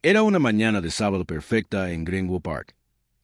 Era una mañana de sábado perfecta en Greenwood Park,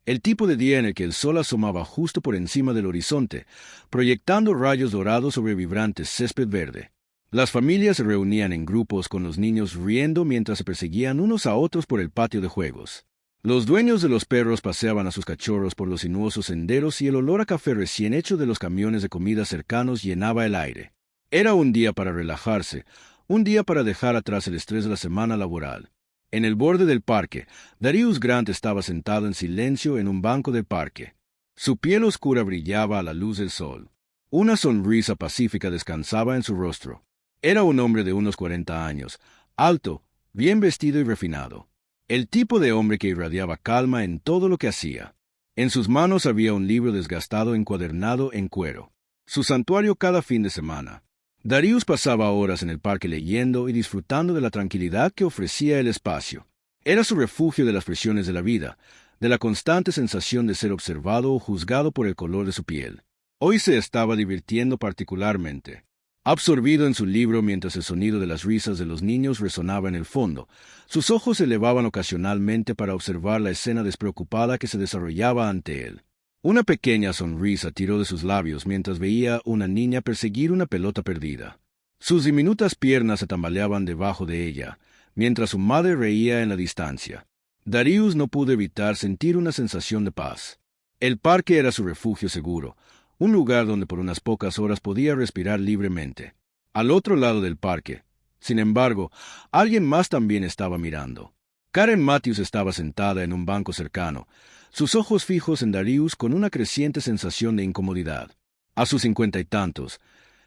el tipo de día en el que el sol asomaba justo por encima del horizonte, proyectando rayos dorados sobre vibrante césped verde. Las familias se reunían en grupos con los niños riendo mientras se perseguían unos a otros por el patio de juegos. Los dueños de los perros paseaban a sus cachorros por los sinuosos senderos y el olor a café recién hecho de los camiones de comida cercanos llenaba el aire. Era un día para relajarse, un día para dejar atrás el estrés de la semana laboral. En el borde del parque, Darius Grant estaba sentado en silencio en un banco del parque. Su piel oscura brillaba a la luz del sol. Una sonrisa pacífica descansaba en su rostro. Era un hombre de unos 40 años, alto, bien vestido y refinado. El tipo de hombre que irradiaba calma en todo lo que hacía. En sus manos había un libro desgastado encuadernado en cuero. Su santuario cada fin de semana. Darius pasaba horas en el parque leyendo y disfrutando de la tranquilidad que ofrecía el espacio. Era su refugio de las presiones de la vida, de la constante sensación de ser observado o juzgado por el color de su piel. Hoy se estaba divirtiendo particularmente. Absorbido en su libro mientras el sonido de las risas de los niños resonaba en el fondo, sus ojos se elevaban ocasionalmente para observar la escena despreocupada que se desarrollaba ante él. Una pequeña sonrisa tiró de sus labios mientras veía una niña perseguir una pelota perdida. Sus diminutas piernas se tambaleaban debajo de ella, mientras su madre reía en la distancia. Darius no pudo evitar sentir una sensación de paz. El parque era su refugio seguro, un lugar donde por unas pocas horas podía respirar libremente. Al otro lado del parque, sin embargo, alguien más también estaba mirando. Karen Matthews estaba sentada en un banco cercano, sus ojos fijos en Darius con una creciente sensación de incomodidad. A sus 50 y tantos,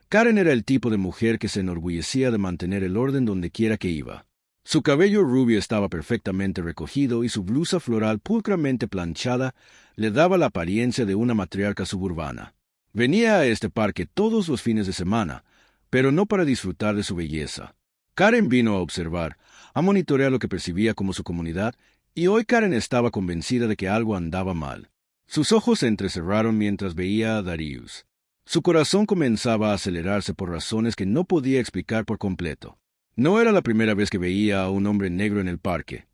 Karen era el tipo de mujer que se enorgullecía de mantener el orden donde quiera que iba. Su cabello rubio estaba perfectamente recogido y su blusa floral pulcramente planchada le daba la apariencia de una matriarca suburbana. Venía a este parque todos los fines de semana, pero no para disfrutar de su belleza. Karen vino a observar, a monitorear lo que percibía como su comunidad, y hoy Karen estaba convencida de que algo andaba mal. Sus ojos se entrecerraron mientras veía a Darius. Su corazón comenzaba a acelerarse por razones que no podía explicar por completo. No era la primera vez que veía a un hombre negro en el parque,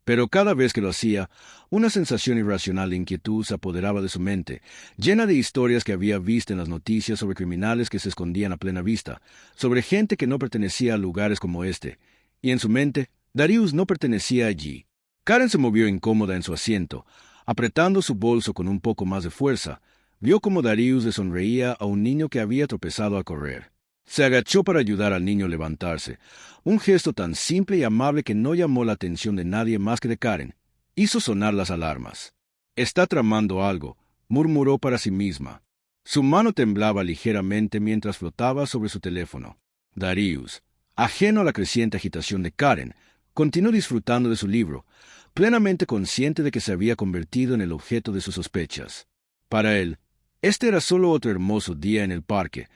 pero cada vez que lo hacía, una sensación irracional de inquietud se apoderaba de su mente, llena de historias que había visto en las noticias sobre criminales que se escondían a plena vista, sobre gente que no pertenecía a lugares como este, y en su mente, Darius no pertenecía allí. Karen se movió incómoda en su asiento, apretando su bolso con un poco más de fuerza. Vio cómo Darius le sonreía a un niño que había tropezado al correr. Se agachó para ayudar al niño a levantarse, un gesto tan simple y amable que no llamó la atención de nadie más que de Karen. Hizo sonar las alarmas. «Está tramando algo», murmuró para sí misma. Su mano temblaba ligeramente mientras flotaba sobre su teléfono. Darius, ajeno a la creciente agitación de Karen, continuó disfrutando de su libro, plenamente consciente de que se había convertido en el objeto de sus sospechas. Para él, este era solo otro hermoso día en el parque,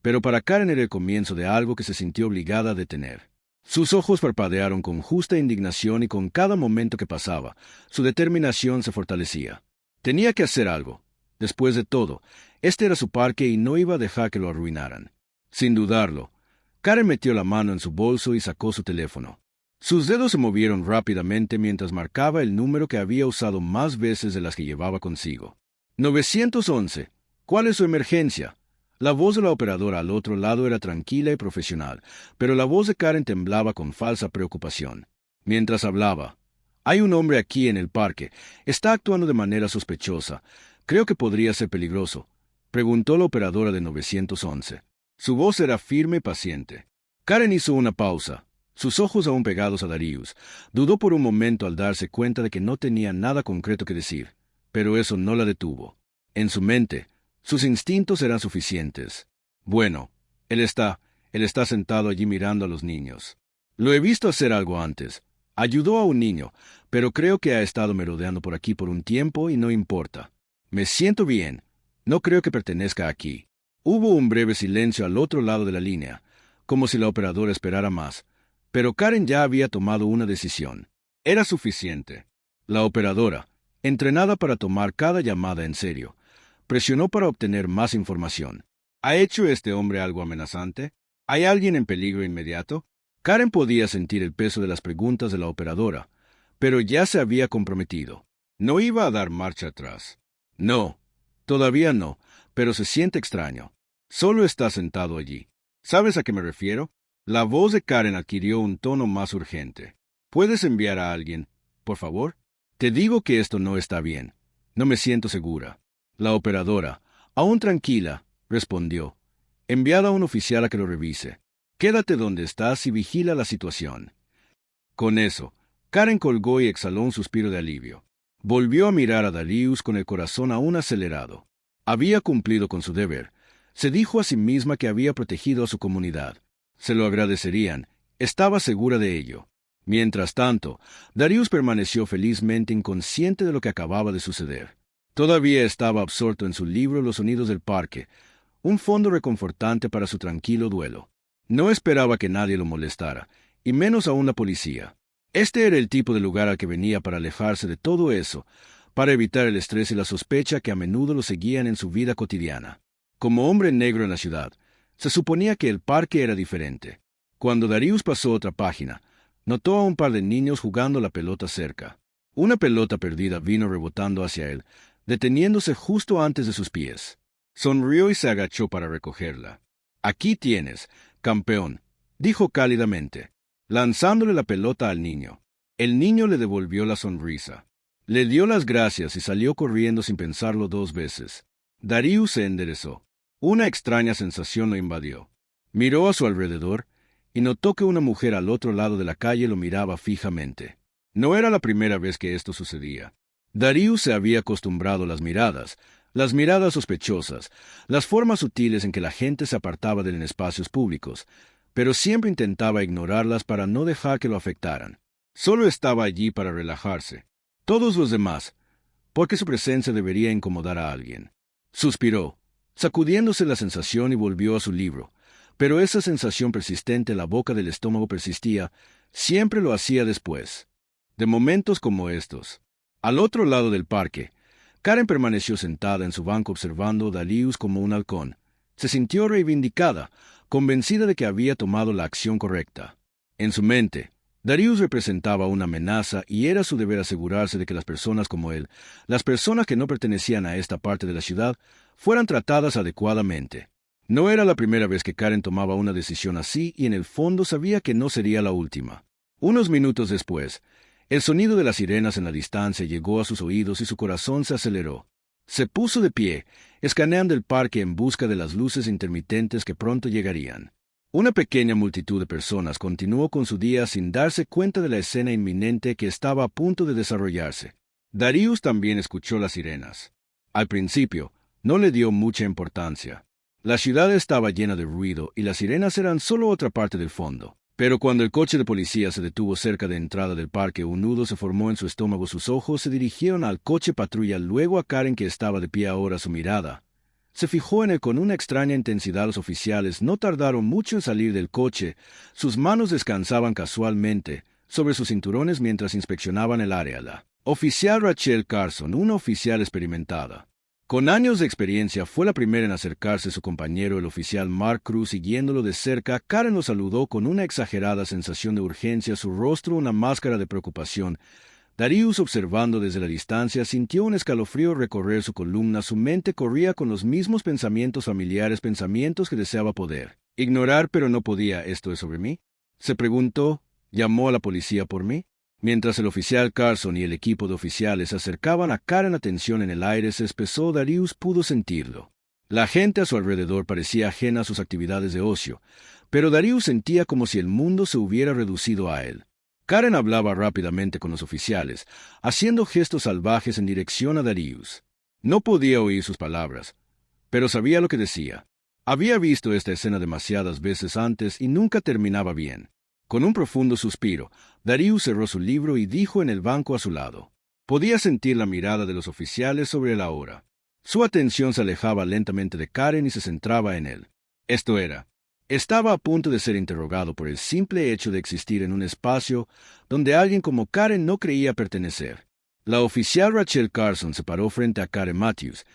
pero para Karen era el comienzo de algo que se sintió obligada a detener. Sus ojos parpadearon con justa indignación y con cada momento que pasaba, su determinación se fortalecía. Tenía que hacer algo. Después de todo, este era su parque y no iba a dejar que lo arruinaran. Sin dudarlo, Karen metió la mano en su bolso y sacó su teléfono. Sus dedos se movieron rápidamente mientras marcaba el número que había usado más veces de las que llevaba consigo. 911. ¿Cuál es su emergencia? La voz de la operadora al otro lado era tranquila y profesional, pero la voz de Karen temblaba con falsa preocupación. Mientras hablaba, «Hay un hombre aquí en el parque. Está actuando de manera sospechosa. Creo que podría ser peligroso», preguntó la operadora de 911. Su voz era firme y paciente. Karen hizo una pausa, sus ojos aún pegados a Darius. Dudó por un momento al darse cuenta de que no tenía nada concreto que decir, pero eso no la detuvo. En su mente, sus instintos eran suficientes. Bueno, él está sentado allí mirando a los niños. Lo he visto hacer algo antes. Ayudó a un niño, pero creo que ha estado merodeando por aquí por un tiempo y no importa. Me siento bien. No creo que pertenezca aquí. Hubo un breve silencio al otro lado de la línea, como si la operadora esperara más, pero Karen ya había tomado una decisión. Era suficiente. La operadora, entrenada para tomar cada llamada en serio, presionó para obtener más información. ¿Ha hecho este hombre algo amenazante? ¿Hay alguien en peligro inmediato? Karen podía sentir el peso de las preguntas de la operadora, pero ya se había comprometido. No iba a dar marcha atrás. No, todavía no, pero se siente extraño. Solo está sentado allí. ¿Sabes a qué me refiero? La voz de Karen adquirió un tono más urgente. ¿Puedes enviar a alguien, por favor? Te digo que esto no está bien. No me siento segura. La operadora, aún tranquila, respondió. Enviad a un oficial a que lo revise. Quédate donde estás y vigila la situación. Con eso, Karen colgó y exhaló un suspiro de alivio. Volvió a mirar a Darius con el corazón aún acelerado. Había cumplido con su deber. Se dijo a sí misma que había protegido a su comunidad. Se lo agradecerían. Estaba segura de ello. Mientras tanto, Darius permaneció felizmente inconsciente de lo que acababa de suceder. Todavía estaba absorto en su libro Los sonidos del parque, un fondo reconfortante para su tranquilo duelo. No esperaba que nadie lo molestara, y menos aún la policía. Este era el tipo de lugar al que venía para alejarse de todo eso, para evitar el estrés y la sospecha que a menudo lo seguían en su vida cotidiana. Como hombre negro en la ciudad, se suponía que el parque era diferente. Cuando Darius pasó otra página, notó a un par de niños jugando la pelota cerca. Una pelota perdida vino rebotando hacia él, deteniéndose justo antes de sus pies. Sonrió y se agachó para recogerla. «Aquí tienes, campeón», dijo cálidamente, lanzándole la pelota al niño. El niño le devolvió la sonrisa. Le dio las gracias y salió corriendo sin pensarlo dos veces. Darius se enderezó. Una extraña sensación lo invadió. Miró a su alrededor y notó que una mujer al otro lado de la calle lo miraba fijamente. No era la primera vez que esto sucedía. Darius se había acostumbrado a las miradas sospechosas, las formas sutiles en que la gente se apartaba de él en espacios públicos, pero siempre intentaba ignorarlas para no dejar que lo afectaran. Solo estaba allí para relajarse. Todos los demás, porque su presencia debería incomodar a alguien. Suspiró, sacudiéndose la sensación y volvió a su libro, pero esa sensación persistente en la boca del estómago persistía, siempre lo hacía después. De momentos como estos. Al otro lado del parque, Karen permaneció sentada en su banco observando a Darius como un halcón. Se sintió reivindicada, convencida de que había tomado la acción correcta. En su mente, Darius representaba una amenaza y era su deber asegurarse de que las personas como él, las personas que no pertenecían a esta parte de la ciudad, fueran tratadas adecuadamente. No era la primera vez que Karen tomaba una decisión así y en el fondo sabía que no sería la última. Unos minutos después, el sonido de las sirenas en la distancia llegó a sus oídos y su corazón se aceleró. Se puso de pie, escaneando el parque en busca de las luces intermitentes que pronto llegarían. Una pequeña multitud de personas continuó con su día sin darse cuenta de la escena inminente que estaba a punto de desarrollarse. Darius también escuchó las sirenas. Al principio, no le dio mucha importancia. La ciudad estaba llena de ruido y las sirenas eran solo otra parte del fondo. Pero cuando el coche de policía se detuvo cerca de la entrada del parque, un nudo se formó en su estómago. Sus ojos se dirigieron al coche patrulla, luego a Karen, que estaba de pie ahora. Su mirada se fijó en él con una extraña intensidad. Los oficiales no tardaron mucho en salir del coche. Sus manos descansaban casualmente sobre sus cinturones mientras inspeccionaban el área. La oficial Rachel Carson, una oficial experimentada, con años de experiencia, fue la primera en acercarse a su compañero, el oficial Mark Cruz. Siguiéndolo de cerca, Karen lo saludó con una exagerada sensación de urgencia, su rostro una máscara de preocupación. Darius, observando desde la distancia, sintió un escalofrío recorrer su columna. Su mente corría con los mismos pensamientos familiares, pensamientos que deseaba poder ignorar, pero no podía. ¿Esto es sobre mí?, se preguntó. ¿Llamó a la policía por mí? Mientras el oficial Carson y el equipo de oficiales se acercaban a Karen, la tensión en el aire se espesó. Darius pudo sentirlo. La gente a su alrededor parecía ajena a sus actividades de ocio, pero Darius sentía como si el mundo se hubiera reducido a él. Karen hablaba rápidamente con los oficiales, haciendo gestos salvajes en dirección a Darius. No podía oír sus palabras, pero sabía lo que decía. Había visto esta escena demasiadas veces antes y nunca terminaba bien. Con un profundo suspiro, Darius cerró su libro y dijo en el banco a su lado. Podía sentir la mirada de los oficiales sobre él ahora. Su atención se alejaba lentamente de Karen y se centraba en él. Estaba a punto de ser interrogado por el simple hecho de existir en un espacio donde alguien como Karen no creía pertenecer. La oficial Rachel Carson se paró frente a Karen Matthews,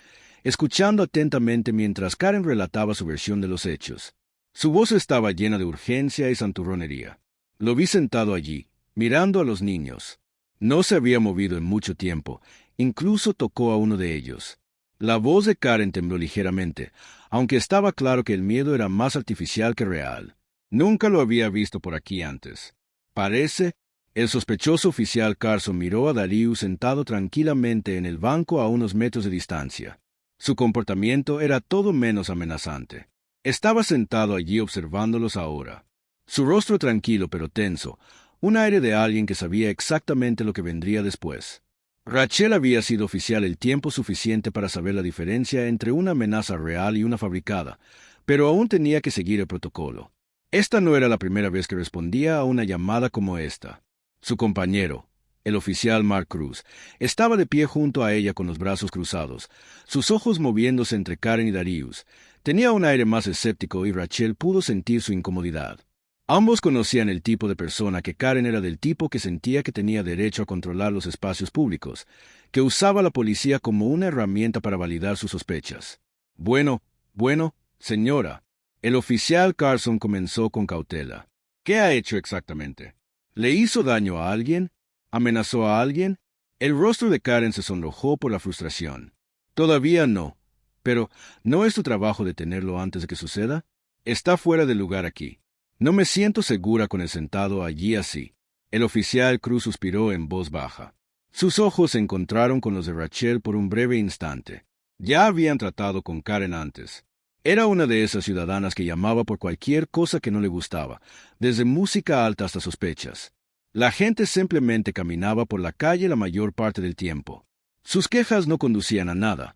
escuchando atentamente mientras Karen relataba su versión de los hechos. Su voz estaba llena de urgencia y santurronería. Lo vi sentado allí, mirando a los niños. No se había movido en mucho tiempo, incluso tocó a uno de ellos. La voz de Karen tembló ligeramente, aunque estaba claro que el miedo era más artificial que real. Nunca lo había visto por aquí antes. Parece. El sospechoso oficial Carson miró a Darius sentado tranquilamente en el banco a unos metros de distancia. Su comportamiento era todo menos amenazante. Estaba sentado allí observándolos ahora. Su rostro tranquilo pero tenso, un aire de alguien que sabía exactamente lo que vendría después. Rachel había sido oficial el tiempo suficiente para saber la diferencia entre una amenaza real y una fabricada, pero aún tenía que seguir el protocolo. Esta no era la primera vez que respondía a una llamada como esta. Su compañero, el oficial Mark Cruz, estaba de pie junto a ella con los brazos cruzados, sus ojos moviéndose entre Karen y Darius. Tenía un aire más escéptico y Rachel pudo sentir su incomodidad. Ambos conocían el tipo de persona que Karen era, del tipo que sentía que tenía derecho a controlar los espacios públicos, que usaba a la policía como una herramienta para validar sus sospechas. Bueno, señora. El oficial Carson comenzó con cautela. ¿Qué ha hecho exactamente? ¿Le hizo daño a alguien? ¿Amenazó a alguien? El rostro de Karen se sonrojó por la frustración. Todavía no. Pero, ¿no es tu trabajo detenerlo antes de que suceda? Está fuera de lugar aquí. No me siento segura con él sentado allí así. El oficial Cruz suspiró en voz baja. Sus ojos se encontraron con los de Rachel por un breve instante. Ya habían tratado con Karen antes. Era una de esas ciudadanas que llamaba por cualquier cosa que no le gustaba, desde música alta hasta sospechas. La gente simplemente caminaba por la calle la mayor parte del tiempo. Sus quejas no conducían a nada,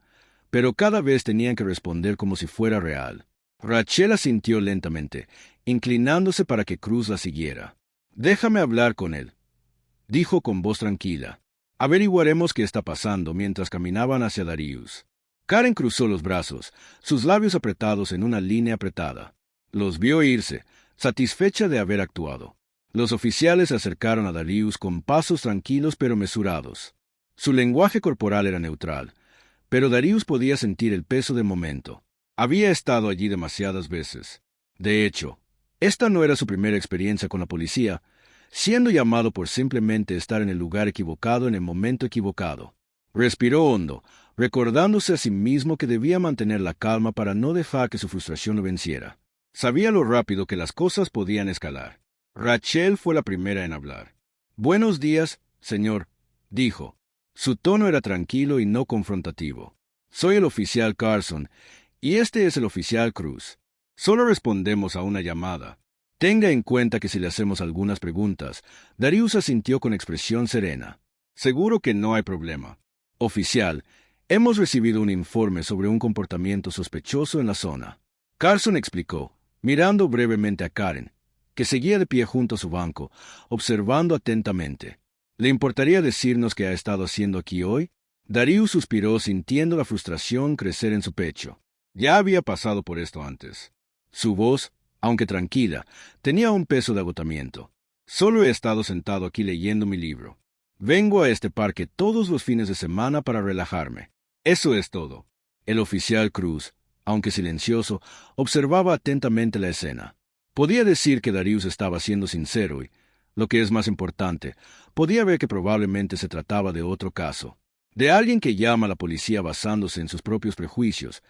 pero cada vez tenían que responder como si fuera real. Rachel asintió lentamente, inclinándose para que Cruz la siguiera. «Déjame hablar con él», dijo con voz tranquila. «Averiguaremos qué está pasando», mientras caminaban hacia Darius. Karen cruzó los brazos, sus labios apretados en una línea apretada. Los vio irse, satisfecha de haber actuado. Los oficiales se acercaron a Darius con pasos tranquilos pero mesurados. Su lenguaje corporal era neutral, pero Darius podía sentir el peso del momento. Había estado allí demasiadas veces. De hecho, esta no era su primera experiencia con la policía, siendo llamado por simplemente estar en el lugar equivocado en el momento equivocado. Respiró hondo, recordándose a sí mismo que debía mantener la calma para no dejar que su frustración lo venciera. Sabía lo rápido que las cosas podían escalar. Rachel fue la primera en hablar. «Buenos días, señor», dijo. Su tono era tranquilo y no confrontativo. «Soy el oficial Carson, y este es el oficial Cruz. Solo respondemos a una llamada. Tenga en cuenta que si le hacemos algunas preguntas». Darius asintió con expresión serena. «Seguro que no hay problema. Oficial, hemos recibido un informe sobre un comportamiento sospechoso en la zona». Carson explicó, mirando brevemente a Karen, que seguía de pie junto a su banco, observando atentamente. «¿Le importaría decirnos qué ha estado haciendo aquí hoy?» Darius suspiró, sintiendo la frustración crecer en su pecho. Ya había pasado por esto antes. Su voz, aunque tranquila, tenía un peso de agotamiento. «Solo he estado sentado aquí leyendo mi libro. Vengo a este parque todos los fines de semana para relajarme. Eso es todo». El oficial Cruz, aunque silencioso, observaba atentamente la escena. Podía decir que Darius estaba siendo sincero y, lo que es más importante, podía ver que probablemente se trataba de otro caso, de alguien que llama a la policía basándose en sus propios prejuicios,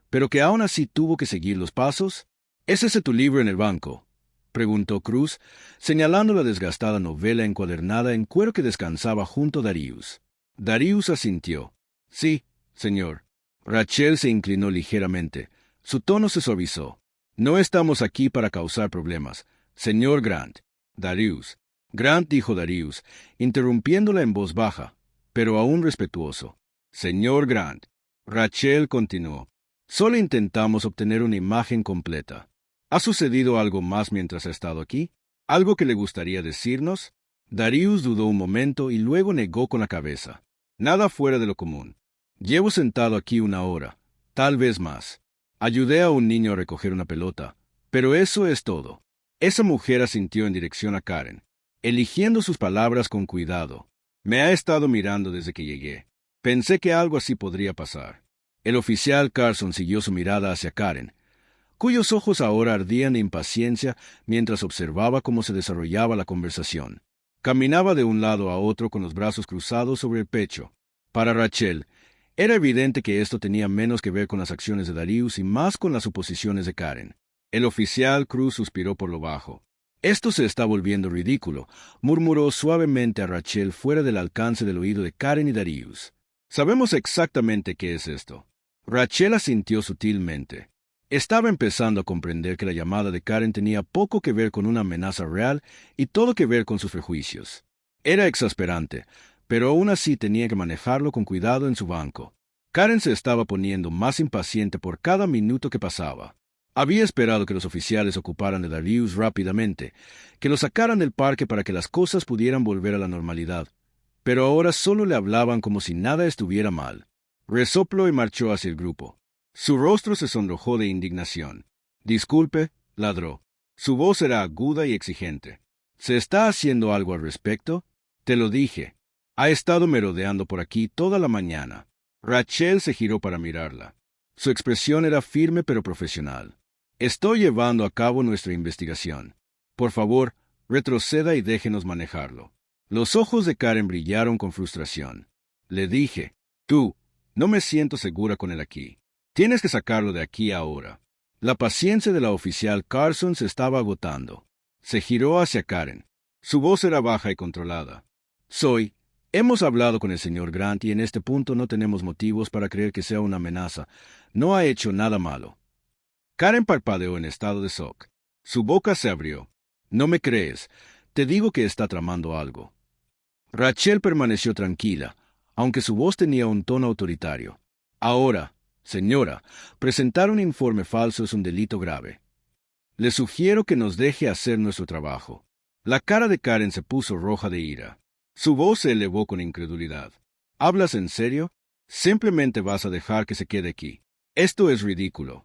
pero que aún así tuvo que seguir los pasos. «¿Es ese tu libro en el banco?», preguntó Cruz, señalando la desgastada novela encuadernada en cuero que descansaba junto a Darius. Darius asintió. «Sí, señor». Rachel se inclinó ligeramente. Su tono se suavizó. «No estamos aquí para causar problemas, señor Grant». «Darius». «Grant», dijo Darius, interrumpiéndola en voz baja, pero aún respetuoso. «Señor Grant». Rachel continuó. «Solo intentamos obtener una imagen completa. ¿Ha sucedido algo más mientras ha estado aquí? ¿Algo que le gustaría decirnos?» Darius dudó un momento y luego negó con la cabeza. «Nada fuera de lo común. Llevo sentado aquí 1 hora, tal vez más. Ayudé a un niño a recoger una pelota, pero eso es todo». Esa mujer asintió en dirección a Karen, eligiendo sus palabras con cuidado. «Me ha estado mirando desde que llegué. Pensé que algo así podría pasar». El oficial Carson siguió su mirada hacia Karen, cuyos ojos ahora ardían de impaciencia mientras observaba cómo se desarrollaba la conversación. Caminaba de un lado a otro con los brazos cruzados sobre el pecho. Para Rachel, era evidente que esto tenía menos que ver con las acciones de Darius y más con las suposiciones de Karen. El oficial Cruz suspiró por lo bajo. Esto se está volviendo ridículo, murmuró suavemente a Rachel fuera del alcance del oído de Karen y Darius. Sabemos exactamente qué es esto. Rachel asintió sutilmente. Estaba empezando a comprender que la llamada de Karen tenía poco que ver con una amenaza real y todo que ver con sus prejuicios. Era exasperante, pero aún así tenía que manejarlo con cuidado en su banco. Karen se estaba poniendo más impaciente por cada minuto que pasaba. Había esperado que los oficiales ocuparan de Darius rápidamente, que lo sacaran del parque para que las cosas pudieran volver a la normalidad, pero ahora solo le hablaban como si nada estuviera mal. Resopló y marchó hacia el grupo. Su rostro se sonrojó de indignación. «Disculpe», ladró. Su voz era aguda y exigente. «¿Se está haciendo algo al respecto? Te lo dije. Ha estado merodeando por aquí toda la mañana». Rachel se giró para mirarla. Su expresión era firme pero profesional. «Estoy llevando a cabo nuestra investigación. Por favor, retroceda y déjenos manejarlo». Los ojos de Karen brillaron con frustración. Le dije, «Tú, no me siento segura con él aquí. Tienes que sacarlo de aquí ahora». La paciencia de la oficial Carson se estaba agotando. Se giró hacia Karen. Su voz era baja y controlada. Hemos hablado con el señor Grant y en este punto no tenemos motivos para creer que sea una amenaza. No ha hecho nada malo». Karen parpadeó en estado de shock. Su boca se abrió. «No me crees. Te digo que está tramando algo». Rachel permaneció tranquila, aunque su voz tenía un tono autoritario. «Ahora, señora, presentar un informe falso es un delito grave. Le sugiero que nos deje hacer nuestro trabajo». La cara de Karen se puso roja de ira. Su voz se elevó con incredulidad. «¿Hablas en serio? Simplemente vas a dejar que se quede aquí. Esto es ridículo».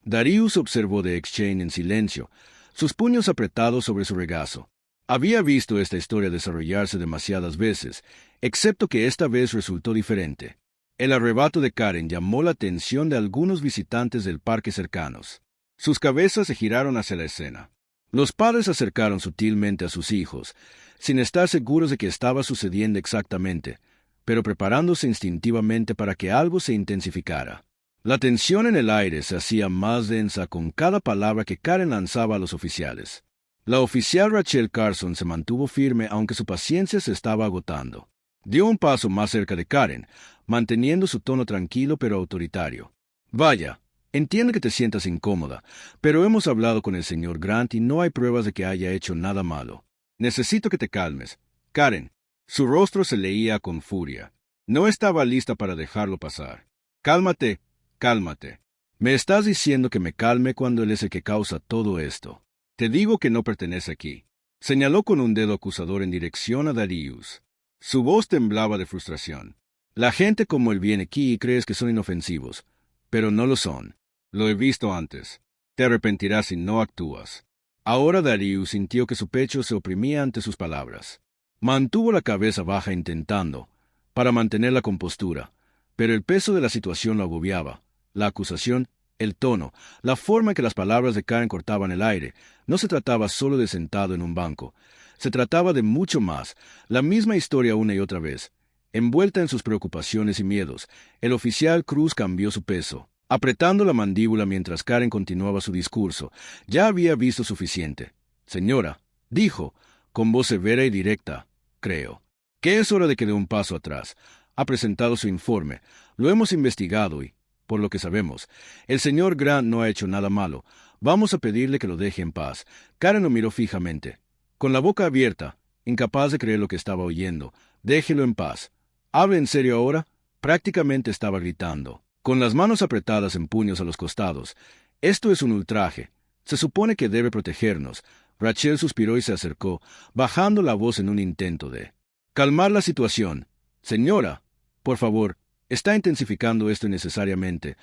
Darius observó de Exchange en silencio, sus puños apretados sobre su regazo. Había visto esta historia desarrollarse demasiadas veces, excepto que esta vez resultó diferente. El arrebato de Karen llamó la atención de algunos visitantes del parque cercanos. Sus cabezas se giraron hacia la escena. Los padres se acercaron sutilmente a sus hijos, sin estar seguros de qué estaba sucediendo exactamente, pero preparándose instintivamente para que algo se intensificara. La tensión en el aire se hacía más densa con cada palabra que Karen lanzaba a los oficiales. La oficial Rachel Carson se mantuvo firme aunque su paciencia se estaba agotando. Dio un paso más cerca de Karen, manteniendo su tono tranquilo pero autoritario. «Vaya, entiendo que te sientas incómoda, pero hemos hablado con el señor Grant y no hay pruebas de que haya hecho nada malo. Necesito que te calmes. Karen». Su rostro se leía con furia. No estaba lista para dejarlo pasar. «Cálmate, cálmate. Me estás diciendo que me calme cuando él es el que causa todo esto. Te digo que no pertenece aquí». Señaló con un dedo acusador en dirección a Darius. Su voz temblaba de frustración. «La gente como él viene aquí y crees que son inofensivos, pero no lo son. Lo he visto antes. Te arrepentirás si no actúas». Ahora Darius sintió que su pecho se oprimía ante sus palabras. Mantuvo la cabeza baja intentando, para mantener la compostura, pero el peso de la situación lo agobiaba. La acusación, el tono, la forma en que las palabras de Karen cortaban el aire, no se trataba solo de sentado en un banco. Se trataba de mucho más, la misma historia una y otra vez. Envuelta en sus preocupaciones y miedos, el oficial Cruz cambió su peso, apretando la mandíbula mientras Karen continuaba su discurso. Ya había visto suficiente. «Señora», dijo, con voz severa y directa, «creo que es hora de que dé un paso atrás. Ha presentado su informe, lo hemos investigado y, por lo que sabemos, el señor Grant no ha hecho nada malo. Vamos a pedirle que lo deje en paz». Karen lo miró fijamente, con la boca abierta, incapaz de creer lo que estaba oyendo. «Déjelo en paz. ¿Hable en serio ahora?» Prácticamente estaba gritando, con las manos apretadas en puños a los costados. «Esto es un ultraje. Se supone que debe protegernos». Rachel suspiró y se acercó, bajando la voz en un intento de calmar la situación. «Señora, por favor, está intensificando esto innecesariamente.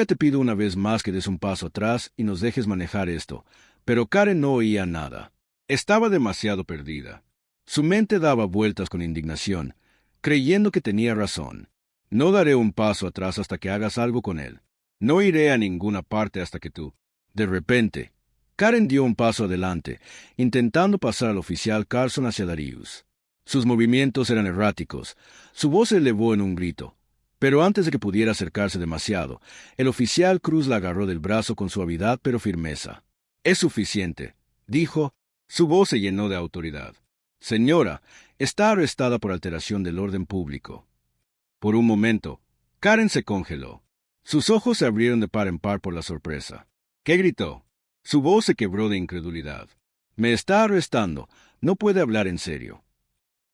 Te pido una vez más que des un paso atrás y nos dejes manejar esto». Pero Karen no oía nada. Estaba demasiado perdida. Su mente daba vueltas con indignación, creyendo que tenía razón. «No daré un paso atrás hasta que hagas algo con él. No iré a ninguna parte hasta que tú». De repente, Karen dio un paso adelante, intentando pasar al oficial Carson hacia Darius. Sus movimientos eran erráticos. Su voz se elevó en un grito. Pero antes de que pudiera acercarse demasiado, el oficial Cruz la agarró del brazo con suavidad pero firmeza. «Es suficiente», dijo. Su voz se llenó de autoridad. «Señora, está arrestada por alteración del orden público». Por un momento, Karen se congeló. Sus ojos se abrieron de par en par por la sorpresa. ¿Qué gritó? Su voz se quebró de incredulidad. «Me está arrestando. No puede hablar en serio».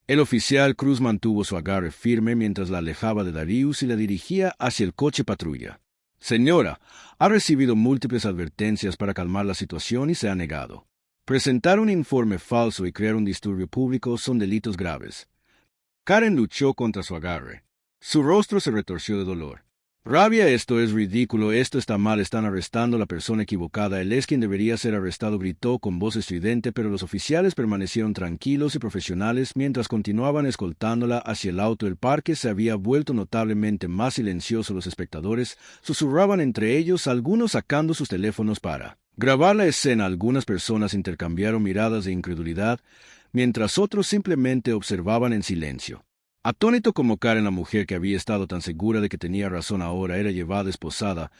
El oficial Cruz mantuvo su agarre firme mientras la alejaba de Darius y la dirigía hacia el coche patrulla. «Señora, ha recibido múltiples advertencias para calmar la situación y se ha negado. Presentar un informe falso y crear un disturbio público son delitos graves». Karen luchó contra su agarre. Su rostro se retorció de dolor. «Rabia, esto es ridículo, esto está mal, están arrestando a la persona equivocada, él es quien debería ser arrestado», gritó con voz estridente, pero los oficiales permanecieron tranquilos y profesionales mientras continuaban escoltándola hacia el auto. El parque se había vuelto notablemente más silencioso. Los espectadores susurraban entre ellos, algunos sacando sus teléfonos para grabar la escena. Algunas personas intercambiaron miradas de incredulidad, mientras otros simplemente observaban en silencio. Atónito como Karen, la mujer que había estado tan segura de que tenía razón ahora era llevada esposada,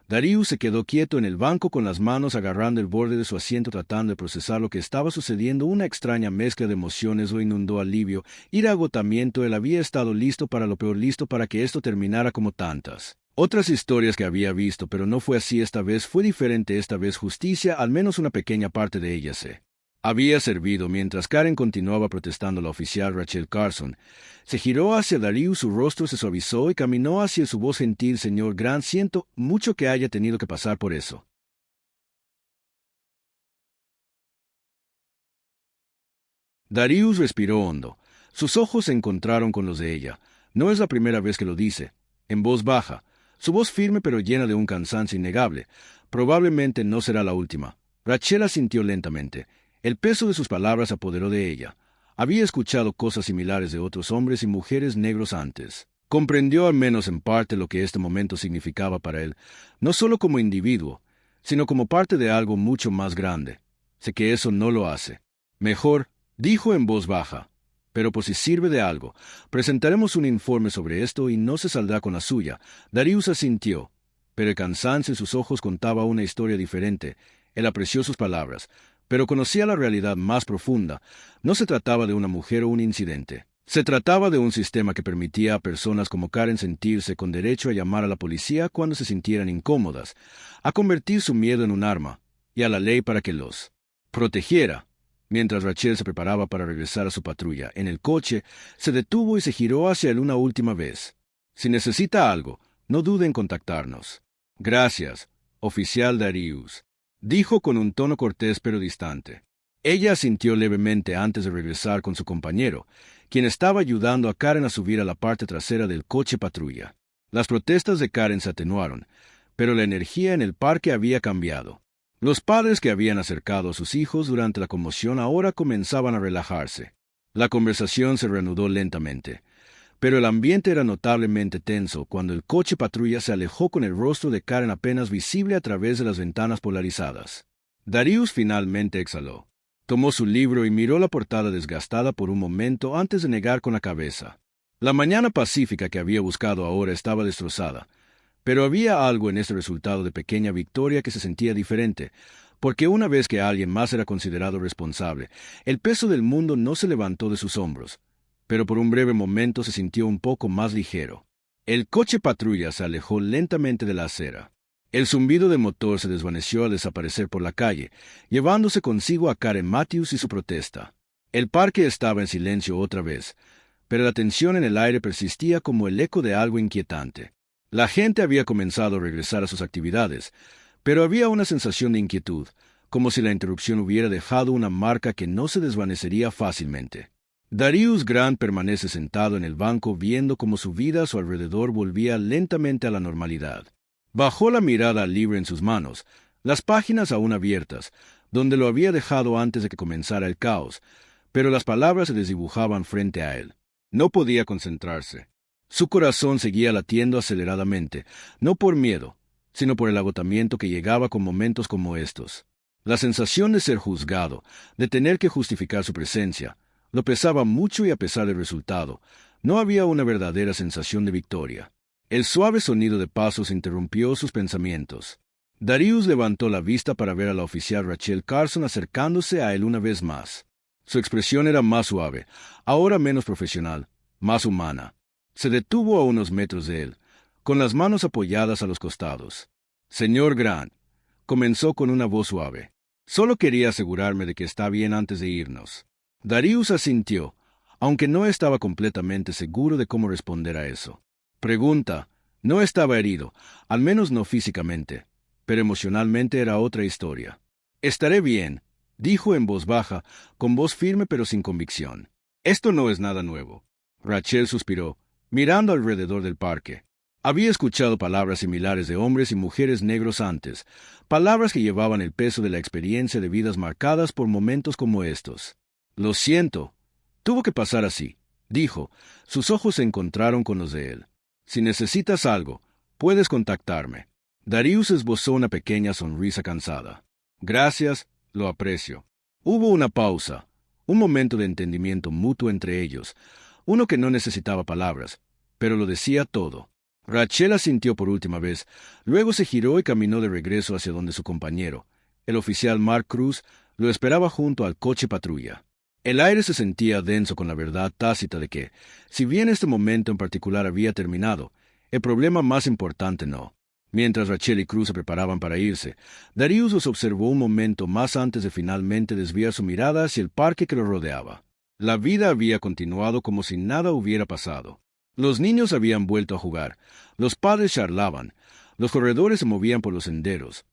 Darius se quedó quieto en el banco con las manos agarrando el borde de su asiento tratando de procesar lo que estaba sucediendo. Una extraña mezcla de emociones lo inundó: alivio, ira, agotamiento. Él había estado listo para lo peor, listo para que esto terminara como tantas otras historias que había visto, pero no fue así esta vez. Fue diferente esta vez. Justicia, al menos una pequeña parte de ella, se había servido. Mientras Karen continuaba protestando, la oficial Rachel Carson se giró hacia Darius, su rostro se suavizó y caminó hacia su voz gentil: «Señor Grant, siento mucho que haya tenido que pasar por eso». Darius respiró hondo. Sus ojos se encontraron con los de ella. No es la primera vez que lo dice. En voz baja, su voz firme pero llena de un cansancio innegable. Probablemente no será la última. Rachel asintió lentamente. El peso de sus palabras se apoderó de ella. Había escuchado cosas similares de otros hombres y mujeres negros antes. Comprendió al menos en parte lo que este momento significaba para él, no solo como individuo, sino como parte de algo mucho más grande. Sé que eso no lo hace. Mejor, dijo en voz baja, pero por si sirve de algo, presentaremos un informe sobre esto y no se saldrá con la suya. Darius asintió, pero el cansancio en sus ojos contaba una historia diferente. Él apreció sus palabras, pero conocía la realidad más profunda. No se trataba de una mujer o un incidente. Se trataba de un sistema que permitía a personas como Karen sentirse con derecho a llamar a la policía cuando se sintieran incómodas, a convertir su miedo en un arma, y a la ley para que los protegiera. Mientras Rachel se preparaba para regresar a su patrulla, en el coche, se detuvo y se giró hacia él una última vez. «Si necesita algo, no dude en contactarnos». «Gracias, oficial Darius», dijo con un tono cortés pero distante. Ella asintió levemente antes de regresar con su compañero, quien estaba ayudando a Karen a subir a la parte trasera del coche patrulla. Las protestas de Karen se atenuaron, pero la energía en el parque había cambiado. Los padres que habían acercado a sus hijos durante la conmoción ahora comenzaban a relajarse. La conversación se reanudó lentamente, pero el ambiente era notablemente tenso cuando el coche patrulla se alejó con el rostro de Karen apenas visible a través de las ventanas polarizadas. Darius finalmente exhaló. Tomó su libro y miró la portada desgastada por un momento antes de negar con la cabeza. La mañana pacífica que había buscado ahora estaba destrozada, pero había algo en este resultado de pequeña victoria que se sentía diferente, porque una vez que alguien más era considerado responsable, el peso del mundo no se levantó de sus hombros. Pero por un breve momento se sintió un poco más ligero. El coche patrulla se alejó lentamente de la acera. El zumbido del motor se desvaneció al desaparecer por la calle, llevándose consigo a Karen Matthews y su protesta. El parque estaba en silencio otra vez, pero la tensión en el aire persistía como el eco de algo inquietante. La gente había comenzado a regresar a sus actividades, pero había una sensación de inquietud, como si la interrupción hubiera dejado una marca que no se desvanecería fácilmente. Darius Grant permanece sentado en el banco viendo cómo su vida a su alrededor volvía lentamente a la normalidad. Bajó la mirada al libro en sus manos, las páginas aún abiertas, donde lo había dejado antes de que comenzara el caos, pero las palabras se desdibujaban frente a él. No podía concentrarse. Su corazón seguía latiendo aceleradamente, no por miedo, sino por el agotamiento que llegaba con momentos como estos. La sensación de ser juzgado, de tener que justificar su presencia, lo pesaba mucho y a pesar del resultado, no había una verdadera sensación de victoria. El suave sonido de pasos interrumpió sus pensamientos. Darius levantó la vista para ver a la oficial Rachel Carson acercándose a él una vez más. Su expresión era más suave, ahora menos profesional, más humana. Se detuvo a unos metros de él, con las manos apoyadas a los costados. Señor Grant, comenzó con una voz suave. Solo quería asegurarme de que está bien antes de irnos. Darius asintió, aunque no estaba completamente seguro de cómo responder a eso. Pregunta, no estaba herido, al menos no físicamente, pero emocionalmente era otra historia. Estaré bien, dijo en voz baja, con voz firme pero sin convicción. Esto no es nada nuevo. Rachel suspiró, mirando alrededor del parque. Había escuchado palabras similares de hombres y mujeres negros antes, palabras que llevaban el peso de la experiencia de vidas marcadas por momentos como estos. Lo siento. Tuvo que pasar así, dijo. Sus ojos se encontraron con los de él. Si necesitas algo, puedes contactarme. Darius esbozó una pequeña sonrisa cansada. Gracias, lo aprecio. Hubo una pausa, un momento de entendimiento mutuo entre ellos, uno que no necesitaba palabras, pero lo decía todo. Rachel asintió por última vez, luego se giró y caminó de regreso hacia donde su compañero, el oficial Mark Cruz, lo esperaba junto al coche patrulla. El aire se sentía denso con la verdad tácita de que, si bien este momento en particular había terminado, el problema más importante no. Mientras Rachel y Cruz se preparaban para irse, Darius los observó un momento más antes de finalmente desviar su mirada hacia el parque que lo rodeaba. La vida había continuado como si nada hubiera pasado. Los niños habían vuelto a jugar, los padres charlaban, los corredores se movían por los senderos.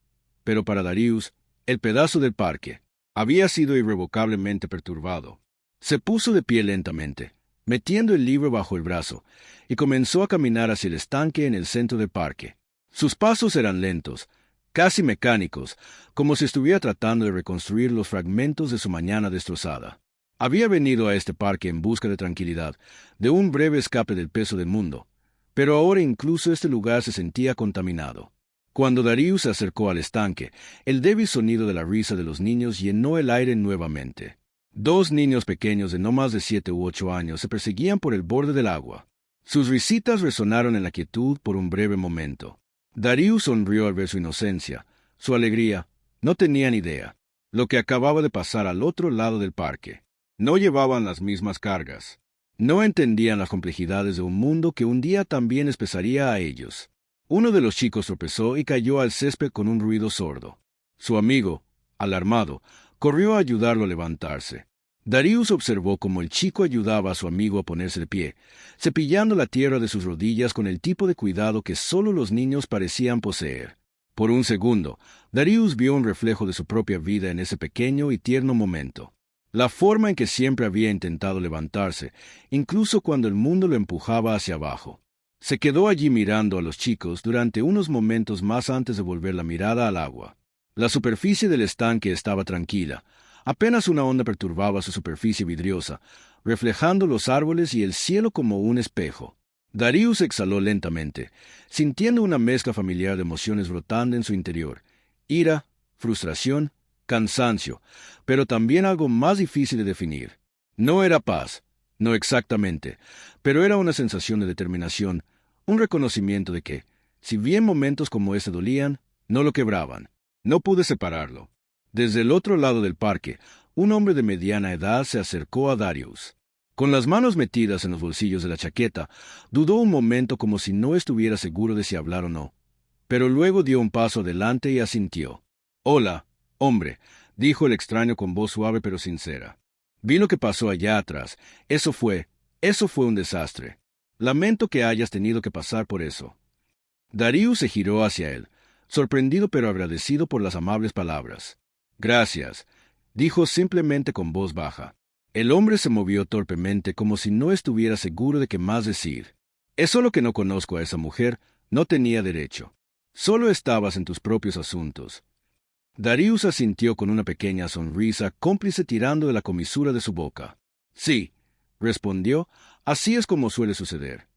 Pero para Darius, el pedazo del parque había sido irrevocablemente perturbado. Se puso de pie lentamente, metiendo el libro bajo el brazo, y comenzó a caminar hacia el estanque en el centro del parque. Sus pasos eran lentos, casi mecánicos, como si estuviera tratando de reconstruir los fragmentos de su mañana destrozada. Había venido a este parque en busca de tranquilidad, de un breve escape del peso del mundo, pero ahora incluso este lugar se sentía contaminado. Cuando Darius se acercó al estanque, el débil sonido de la risa de los niños llenó el aire nuevamente. Dos niños pequeños de no más de 7 u 8 años se perseguían por el borde del agua. Sus risitas resonaron en la quietud por un breve momento. Darius sonrió al ver su inocencia, su alegría. No tenían idea lo que acababa de pasar al otro lado del parque. No llevaban las mismas cargas. No entendían las complejidades de un mundo que un día también les pesaría a ellos. Uno de los chicos tropezó y cayó al césped con un ruido sordo. Su amigo, alarmado, corrió a ayudarlo a levantarse. Darius observó cómo el chico ayudaba a su amigo a ponerse de pie, cepillando la tierra de sus rodillas con el tipo de cuidado que solo los niños parecían poseer. Por un segundo, Darius vio un reflejo de su propia vida en ese pequeño y tierno momento. La forma en que siempre había intentado levantarse, incluso cuando el mundo lo empujaba hacia abajo. Se quedó allí mirando a los chicos durante unos momentos más antes de volver la mirada al agua. La superficie del estanque estaba tranquila. Apenas una onda perturbaba su superficie vidriosa, reflejando los árboles y el cielo como un espejo. Darius exhaló lentamente, sintiendo una mezcla familiar de emociones brotando en su interior: ira, frustración, cansancio, pero también algo más difícil de definir. No era paz, no exactamente, pero era una sensación de determinación, un reconocimiento de que, si bien momentos como ese dolían, no lo quebraban. No pude separarlo. Desde el otro lado del parque, un hombre de mediana edad se acercó a Darius. Con las manos metidas en los bolsillos de la chaqueta, dudó un momento como si no estuviera seguro de si hablar o no. Pero luego dio un paso adelante y asintió. «Hola, hombre», dijo el extraño con voz suave pero sincera. «Vi lo que pasó allá atrás. Eso fue un desastre. Lamento que hayas tenido que pasar por eso». Darius se giró hacia él, sorprendido pero agradecido por las amables palabras. «Gracias», dijo simplemente con voz baja. El hombre se movió torpemente como si no estuviera seguro de qué más decir. «Es solo que no conozco a esa mujer, no tenía derecho. Solo estabas en tus propios asuntos». Darius asintió con una pequeña sonrisa cómplice tirando de la comisura de su boca. «Sí», respondió, «así es como suele suceder».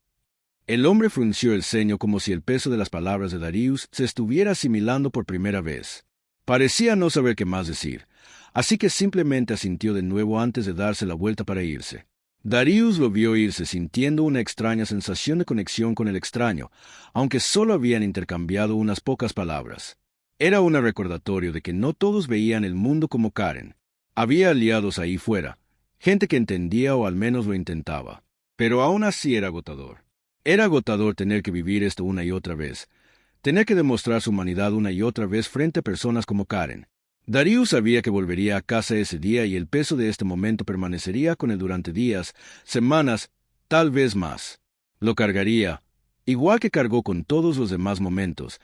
El hombre frunció el ceño como si el peso de las palabras de Darius se estuviera asimilando por primera vez. Parecía no saber qué más decir, así que simplemente asintió de nuevo antes de darse la vuelta para irse. Darius lo vio irse sintiendo una extraña sensación de conexión con el extraño, aunque solo habían intercambiado unas pocas palabras. Era un recordatorio de que no todos veían el mundo como Karen. Había aliados ahí fuera, gente que entendía o al menos lo intentaba. Pero aún así era agotador. Era agotador tener que vivir esto una y otra vez, tener que demostrar su humanidad una y otra vez frente a personas como Karen. Darius sabía que volvería a casa ese día y el peso de este momento permanecería con él durante días, semanas, tal vez más. Lo cargaría, igual que cargó con todos los demás momentos,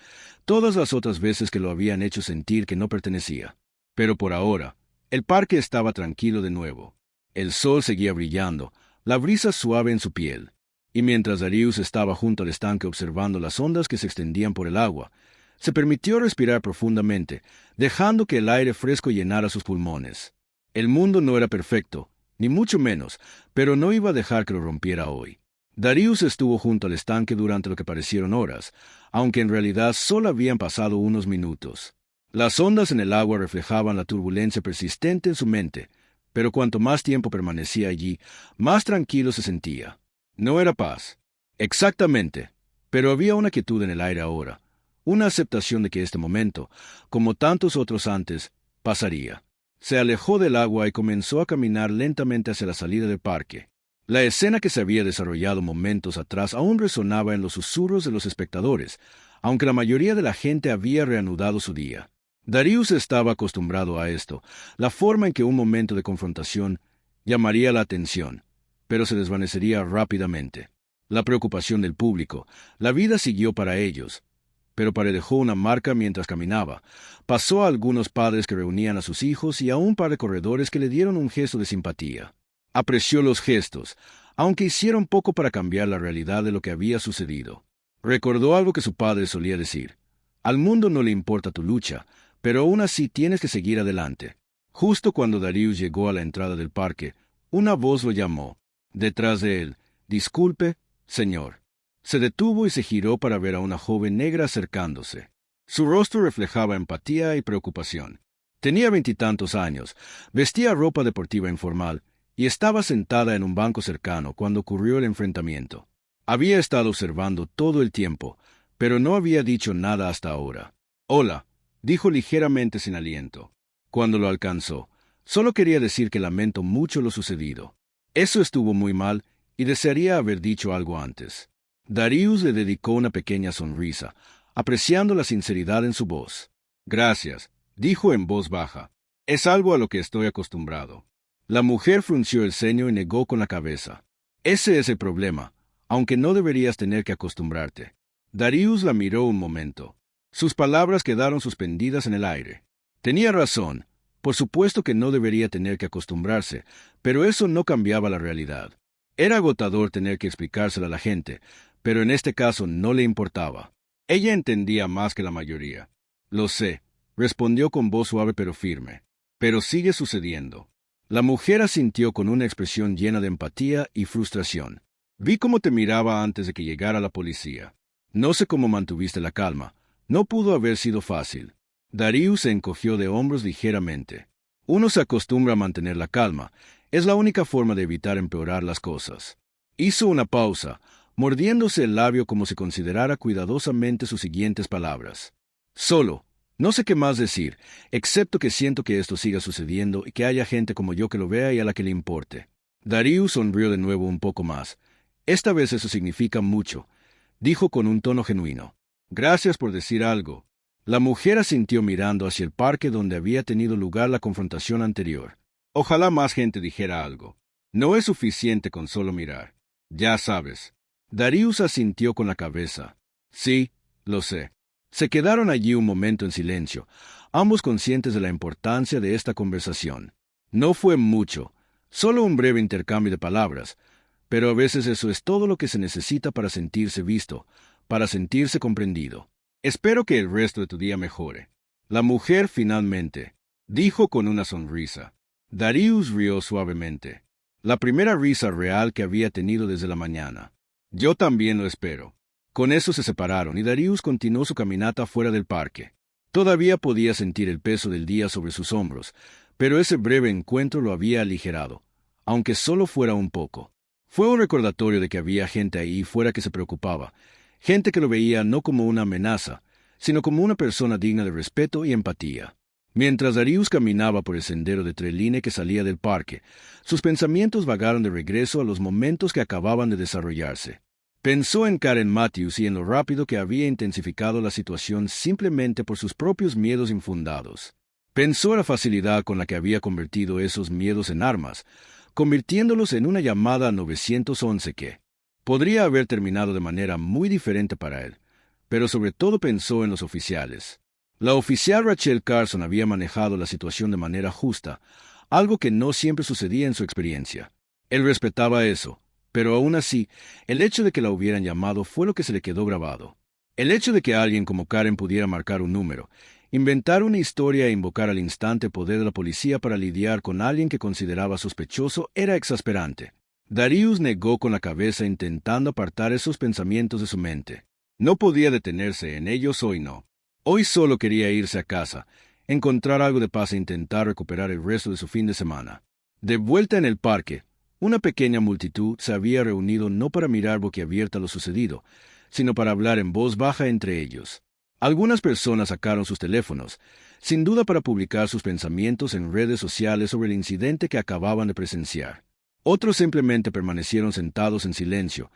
todas las otras veces que lo habían hecho sentir que no pertenecía. Pero por ahora, el parque estaba tranquilo de nuevo. El sol seguía brillando, la brisa suave en su piel. Y mientras Darius estaba junto al estanque observando las ondas que se extendían por el agua, se permitió respirar profundamente, dejando que el aire fresco llenara sus pulmones. El mundo no era perfecto, ni mucho menos, pero no iba a dejar que lo rompiera hoy. Darius estuvo junto al estanque durante lo que parecieron horas, aunque en realidad solo habían pasado unos minutos. Las ondas en el agua reflejaban la turbulencia persistente en su mente, pero cuanto más tiempo permanecía allí, más tranquilo se sentía. No era paz. Exactamente, pero había una quietud en el aire ahora, una aceptación de que este momento, como tantos otros antes, pasaría. Se alejó del agua y comenzó a caminar lentamente hacia la salida del parque. La escena que se había desarrollado momentos atrás aún resonaba en los susurros de los espectadores, aunque la mayoría de la gente había reanudado su día. Darius estaba acostumbrado a esto, la forma en que un momento de confrontación llamaría la atención, pero se desvanecería rápidamente. La preocupación del público, la vida siguió para ellos, pero dejó una marca mientras caminaba. Pasó a algunos padres que reunían a sus hijos y a un par de corredores que le dieron un gesto de simpatía. Apreció los gestos, aunque hicieron poco para cambiar la realidad de lo que había sucedido. Recordó algo que su padre solía decir: al mundo no le importa tu lucha, pero aún así tienes que seguir adelante. Justo cuando Darius llegó a la entrada del parque, una voz lo llamó. Detrás de él: disculpe, señor. Se detuvo y se giró para ver a una joven negra acercándose. Su rostro reflejaba empatía y preocupación. Tenía 20 años, vestía ropa deportiva informal y estaba sentada en un banco cercano cuando ocurrió el enfrentamiento. Había estado observando todo el tiempo, pero no había dicho nada hasta ahora. «Hola», dijo ligeramente sin aliento. Cuando lo alcanzó, solo quería decir que lamento mucho lo sucedido. Eso estuvo muy mal y desearía haber dicho algo antes. Darius le dedicó una pequeña sonrisa, apreciando la sinceridad en su voz. «Gracias», dijo en voz baja. «Es algo a lo que estoy acostumbrado». La mujer frunció el ceño y negó con la cabeza. «Ese es el problema, aunque no deberías tener que acostumbrarte». Darius la miró un momento. Sus palabras quedaron suspendidas en el aire. Tenía razón. Por supuesto que no debería tener que acostumbrarse, pero eso no cambiaba la realidad. Era agotador tener que explicárselo a la gente, pero en este caso no le importaba. Ella entendía más que la mayoría. «Lo sé», respondió con voz suave pero firme. «Pero sigue sucediendo». La mujer asintió con una expresión llena de empatía y frustración. «Vi cómo te miraba antes de que llegara la policía. No sé cómo mantuviste la calma. No pudo haber sido fácil». Darius se encogió de hombros ligeramente. Uno se acostumbra a mantener la calma. Es la única forma de evitar empeorar las cosas. Hizo una pausa, mordiéndose el labio como si considerara cuidadosamente sus siguientes palabras. «Solo, no sé qué más decir, excepto que siento que esto siga sucediendo y que haya gente como yo que lo vea y a la que le importe». Darius sonrió de nuevo un poco más. «Esta vez eso significa mucho», dijo con un tono genuino. «Gracias por decir algo». La mujer asintió mirando hacia el parque donde había tenido lugar la confrontación anterior. «Ojalá más gente dijera algo. No es suficiente con solo mirar. Ya sabes». Darius asintió con la cabeza. «Sí, lo sé». Se quedaron allí un momento en silencio, ambos conscientes de la importancia de esta conversación. No fue mucho, solo un breve intercambio de palabras, pero a veces eso es todo lo que se necesita para sentirse visto, para sentirse comprendido. «Espero que el resto de tu día mejore». La mujer finalmente dijo con una sonrisa. Darius rió suavemente. La primera risa real que había tenido desde la mañana. «Yo también lo espero». Con eso se separaron y Darius continuó su caminata fuera del parque. Todavía podía sentir el peso del día sobre sus hombros, pero ese breve encuentro lo había aligerado, aunque solo fuera un poco. Fue un recordatorio de que había gente ahí fuera que se preocupaba, gente que lo veía no como una amenaza, sino como una persona digna de respeto y empatía. Mientras Darius caminaba por el sendero de Trelawney que salía del parque, sus pensamientos vagaron de regreso a los momentos que acababan de desarrollarse. Pensó en Karen Matthews y en lo rápido que había intensificado la situación simplemente por sus propios miedos infundados. Pensó en la facilidad con la que había convertido esos miedos en armas, convirtiéndolos en una llamada a 911 que podría haber terminado de manera muy diferente para él, pero sobre todo pensó en los oficiales. La oficial Rachel Carson había manejado la situación de manera justa, algo que no siempre sucedía en su experiencia. Él respetaba eso, pero aún así, el hecho de que la hubieran llamado fue lo que se le quedó grabado. El hecho de que alguien como Karen pudiera marcar un número, inventar una historia e invocar al instante poder de la policía para lidiar con alguien que consideraba sospechoso era exasperante. Darius negó con la cabeza intentando apartar esos pensamientos de su mente. No podía detenerse en ellos hoy no. Hoy solo quería irse a casa, encontrar algo de paz e intentar recuperar el resto de su fin de semana. De vuelta en el parque, una pequeña multitud se había reunido no para mirar boquiabierta lo sucedido, sino para hablar en voz baja entre ellos. Algunas personas sacaron sus teléfonos, sin duda para publicar sus pensamientos en redes sociales sobre el incidente que acababan de presenciar. Otros simplemente permanecieron sentados en silencio,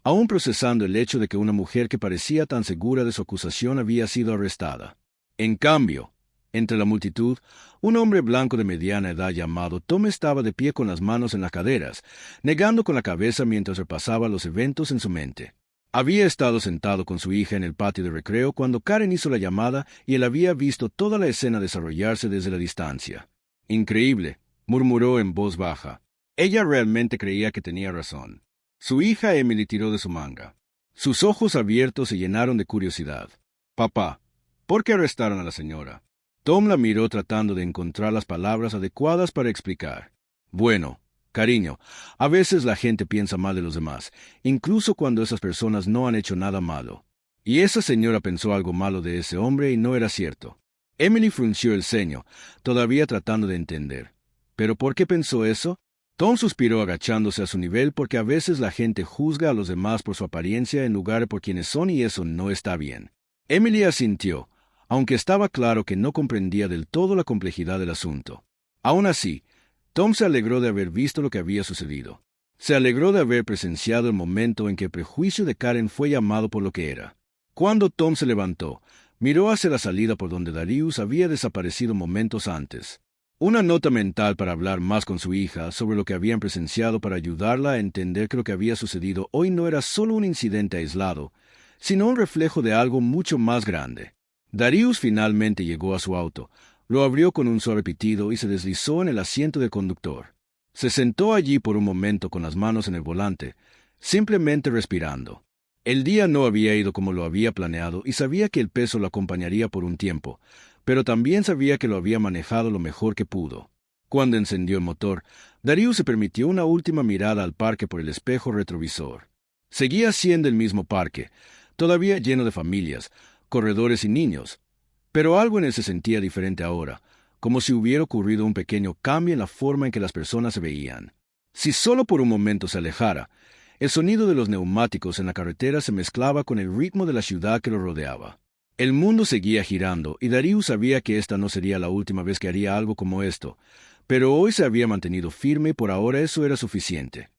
aún procesando el hecho de que una mujer que parecía tan segura de su acusación había sido arrestada. En cambio, entre la multitud, un hombre blanco de mediana edad llamado Tom estaba de pie con las manos en las caderas, negando con la cabeza mientras repasaba los eventos en su mente. Había estado sentado con su hija en el patio de recreo cuando Karen hizo la llamada y él había visto toda la escena desarrollarse desde la distancia. Increíble, murmuró en voz baja. Ella realmente creía que tenía razón. Su hija Emily tiró de su manga. Sus ojos abiertos se llenaron de curiosidad. Papá, ¿por qué arrestaron a la señora? Tom la miró tratando de encontrar las palabras adecuadas para explicar. Bueno, cariño, a veces la gente piensa mal de los demás, incluso cuando esas personas no han hecho nada malo. Y esa señora pensó algo malo de ese hombre y no era cierto. Emily frunció el ceño, todavía tratando de entender. ¿Pero por qué pensó eso? Tom suspiró agachándose a su nivel porque a veces la gente juzga a los demás por su apariencia en lugar de por quienes son y eso no está bien. Emily asintió, aunque estaba claro que no comprendía del todo la complejidad del asunto. Aún así, Tom se alegró de haber visto lo que había sucedido. Se alegró de haber presenciado el momento en que el prejuicio de Karen fue llamado por lo que era. Cuando Tom se levantó, miró hacia la salida por donde Darius había desaparecido momentos antes. Una nota mental para hablar más con su hija sobre lo que habían presenciado para ayudarla a entender que lo que había sucedido hoy no era solo un incidente aislado, sino un reflejo de algo mucho más grande. Darius finalmente llegó a su auto, lo abrió con un suave pitido y se deslizó en el asiento del conductor. Se sentó allí por un momento con las manos en el volante, simplemente respirando. El día no había ido como lo había planeado y sabía que el peso lo acompañaría por un tiempo, pero también sabía que lo había manejado lo mejor que pudo. Cuando encendió el motor, Darius se permitió una última mirada al parque por el espejo retrovisor. Seguía siendo el mismo parque, todavía lleno de familias, corredores y niños, pero algo en él se sentía diferente ahora, como si hubiera ocurrido un pequeño cambio en la forma en que las personas se veían. Si solo por un momento se alejara, el sonido de los neumáticos en la carretera se mezclaba con el ritmo de la ciudad que lo rodeaba. El mundo seguía girando y Darius sabía que esta no sería la última vez que haría algo como esto, pero hoy se había mantenido firme y por ahora eso era suficiente.